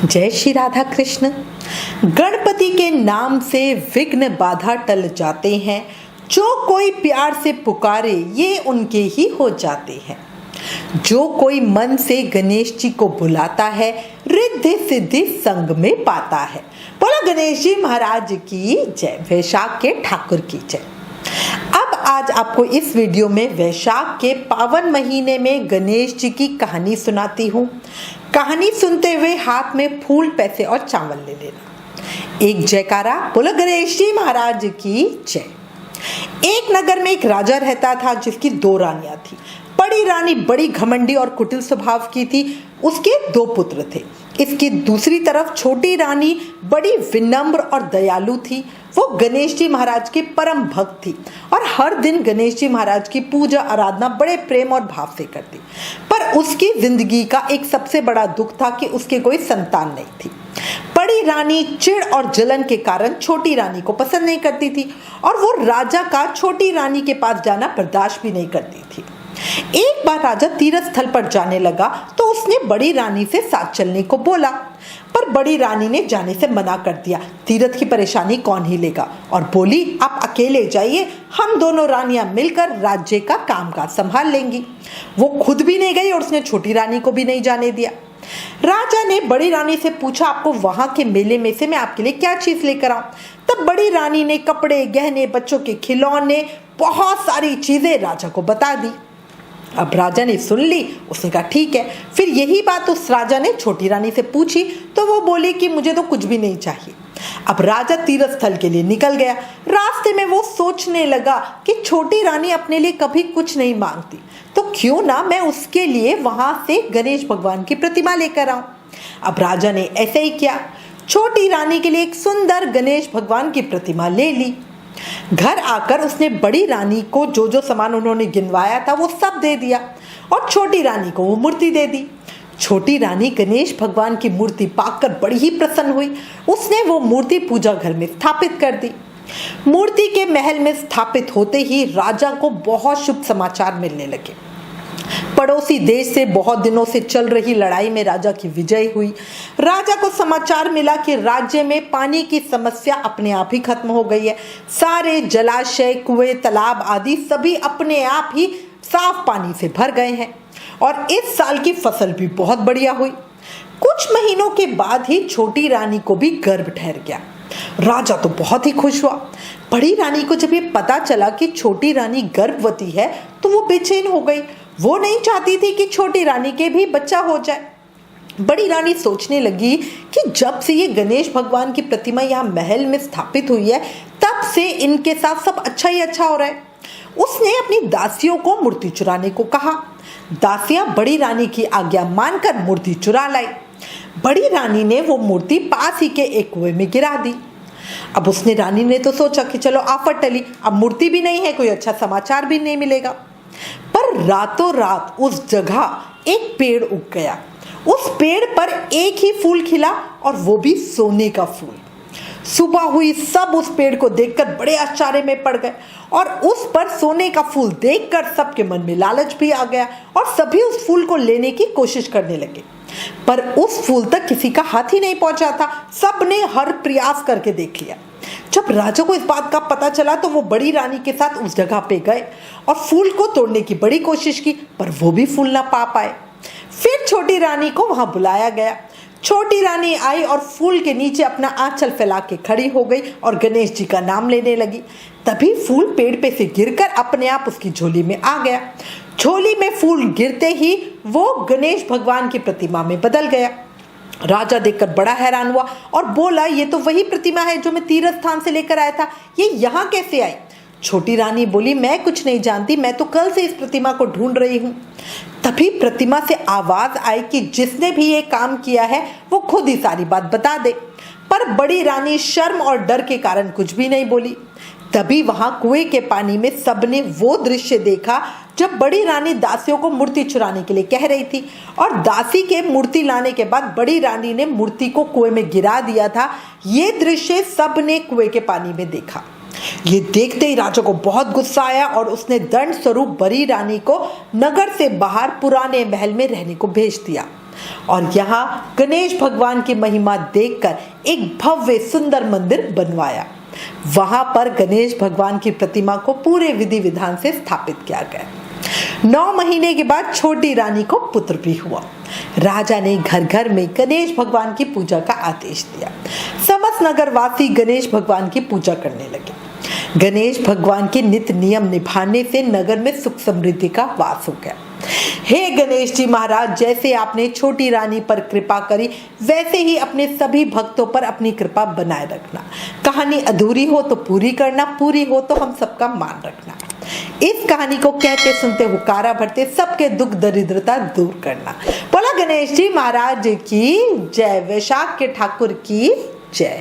जय श्री राधा कृष्ण। गणपति के नाम से विघ्न बाधा टल जाते हैं, जो कोई प्यार से पुकारे ये उनके ही हो जाते हैं। जो कोई मन से गणेश जी को बुलाता है, रिद्धि सिद्धि संग में पाता है। बोलो गणेश जी महाराज की जय, वैशाख के ठाकुर की जय। अब आज आपको इस वीडियो में वैशाख के पावन महीने में गणेश जी की कहानी सुनाती हूँ। कहानी सुनते हुए हाथ में फूल, पैसे और चावल ले लेना। एक जयकारा बोलो गणेश जी महाराज की जय। एक नगर में एक राजा रहता था जिसकी दो रानियां थी। बड़ी रानी बड़ी घमंडी और कुटिल स्वभाव की थी। उसके दो पुत्र थे। इसकी दूसरी तरफ छोटी रानी बड़ी विनम्र और दयालु थी। वो गणेश जी महाराज की परम भक्त थी और हर दिन गणेश जी महाराज की पूजा आराधना बड़े प्रेम और भाव से करती। पर उसकी जिंदगी का एक सबसे बड़ा दुख था कि उसके कोई संतान नहीं थी। बड़ी रानी चिढ़ और जलन के कारण छोटी रानी को पसंद नहीं करती थी और वो राजा का छोटी रानी के पास जाना बर्दाश्त भी नहीं करती थी। एक बार राजा तीर्थ स्थल पर जाने लगा तो उसने बड़ी रानी से साथ चलने को बोला, पर बड़ी रानी ने जाने से मना कर दिया। तीर्थ की परेशानी कौन ही लेगा, और बोली आप अकेले जाइए, हम दोनों रानियां मिलकर राज्य का कामकाज संभाल लेंगी। वो खुद भी नहीं गई और उसने छोटी रानी को भी नहीं जाने दिया। राजा ने बड़ी रानी से पूछा, आपको वहां के मेले में से मैं आपके लिए क्या चीज लेकर आऊं? तब बड़ी रानी ने कपड़े, गहने, बच्चों के खिलौने, बहुत सारी चीजें राजा को बता दी। अब राजा ने सुन ली। उसने कहा ठीक है। फिर यही बात उस राजा ने छोटी रानी से पूछी तो वो बोली कि मुझे तो कुछ भी नहीं चाहिए। अब राजा तीर्थ स्थल के लिए निकल गया। रास्ते में वो सोचने लगा कि छोटी रानी अपने लिए कभी कुछ नहीं मांगती, तो क्यों ना मैं उसके लिए वहां से गणेश भगवान की प्रतिमा लेकर आऊं। अब राजा ने ऐसे ही किया। छोटी रानी के लिए एक सुंदर गणेश भगवान की प्रतिमा ले ली। घर आकर उसने बड़ी रानी को जो जो सामान उन्होंने गिनवाया था वो सब दे दिया और छोटी रानी को वो मूर्ति दे दी। छोटी रानी गणेश भगवान की मूर्ति पाकर बड़ी ही प्रसन्न हुई। उसने वो मूर्ति पूजा घर में स्थापित कर दी। मूर्ति के महल में स्थापित होते ही राजा को बहुत शुभ समाचार मिलने लगे। पड़ोसी देश से बहुत दिनों से चल रही लड़ाई में राजा की विजय हुई। राजा को समाचार मिला कि राज्य में पानी की समस्या अपने आप ही खत्म हो गई है। सारे जलाशय, कुएं, तालाब आदि सभी अपने आप ही साफ पानी से भर गए हैं और इस साल की फसल भी बहुत बढ़िया हुई। कुछ महीनों के बाद ही छोटी रानी को भी गर्भ ठहर गया। राजा तो बहुत ही खुश हुआ। बड़ी रानी को जब ये पता चला कि छोटी रानी गर्भवती है तो वो बेचैन हो गई। वो नहीं चाहती थी कि छोटी रानी के भी बच्चा हो जाए। बड़ी रानी सोचने लगी कि जब से ये गणेश भगवान की प्रतिमा यहाँ महल में स्थापित हुई है तब से इनके साथ सब अच्छा ही अच्छा हो रहा है। उसने अपनी दासियों को मूर्ति चुराने को कहा। दासियां बड़ी रानी की आज्ञा मानकर मूर्ति चुरा लाई। बड़ी रानी ने वो मूर्ति पास ही के एक कुएं में गिरा दी। अब उसने रानी ने तो सोचा कि चलो आफत टली, अब मूर्ति भी नहीं है, कोई अच्छा समाचार भी नहीं मिलेगा। पर रातों रात उस जगह एक पेड़ उग गया। उस पेड़ पर एक ही फूल खिला और वो भी सोने का फूल। सुबह हुई, सब उस पेड़ को देखकर बड़े आश्चर्य में पड़ गए और उस पर सोने का फूल देखकर सबके मन में लालच भी आ गया और सभी उस फूल को लेने की कोशिश करने लगे। पर उस फूल तक किसी का हाथ ही नहीं पहुंचा था। सबने हर प्रयास करके देख लिया। जब राजा को इस बात का पता चला तो वो बड़ी रानी के साथ उस जगह पे गए और फूल को तोड़ने की बड़ी कोशिश की, पर वो भी फूल ना पा पाए। फिर छोटी रानी को वहां बुलाया गया। छोटी रानी आई और फूल के नीचे अपना आंचल फैला के खड़ी हो गई और गणेश जी का नाम लेने लगी। तभी फूल पेड़ पे से गिरकर अपने आप उसकी झोली में आ गया। झोली में फूल गिरते ही वो गणेश भगवान की प्रतिमा में बदल गया। राजा देखकर बड़ा हैरान हुआ और बोला, ये तो वही प्रतिमा है जो मैं तीर्थ स्थान से लेकर आया था, ये यहाँ कैसे आई? छोटी रानी बोली, मैं कुछ नहीं जानती, मैं तो कल से इस प्रतिमा को ढूंढ रही हूँ। तभी प्रतिमा से आवाज आई कि जिसने भी ये काम किया है वो खुद ही सारी बात बता दे। पर बड़ी रानी शर्म और डर के कारण कुछ भी नहीं बोली। तभी वहां कुएं के पानी में सबने वो दृश्य देखा जब बड़ी रानी दासियों को मूर्ति चुराने के लिए कह रही थी और दासी के मूर्ति लाने के बाद बड़ी रानी ने मूर्ति को कुएं में गिरा दिया था। ये दृश्य सबने कुएं के पानी में देखा। ये देखते ही राजा को बहुत गुस्सा आया और उसने दंड स्वरूप बड़ी रानी को नगर से बाहर पुराने महल में रहने को भेज दिया। और यहाँ गणेश भगवान की महिमा देखकर एक भव्य सुंदर मंदिर बनवाया। वहां पर गणेश भगवान की प्रतिमा को पूरे विधि विधान से स्थापित किया गया। 9 महीने के बाद छोटी रानी को पुत्र भी हुआ। राजा ने घर घर में गणेश भगवान की पूजा का आदेश दिया। समस्त नगरवासी गणेश भगवान की पूजा करने लगे। गणेश भगवान के नित्य नियम निभाने से नगर में सुख समृद्धि का वास हो गया। हे गणेश जी महाराज, जैसे आपने छोटी रानी पर कृपा करी, वैसे ही अपने सभी भक्तों पर अपनी कृपा बनाए रखना। कहानी अधूरी हो तो पूरी करना, पूरी हो तो हम सबका मान रखना। इस कहानी को कहते सुनते हुकारा भरते सबके दुख दरिद्रता दूर करना। बोला गणेश जी महाराज की जय। वैशाख के ठाकुर की जय।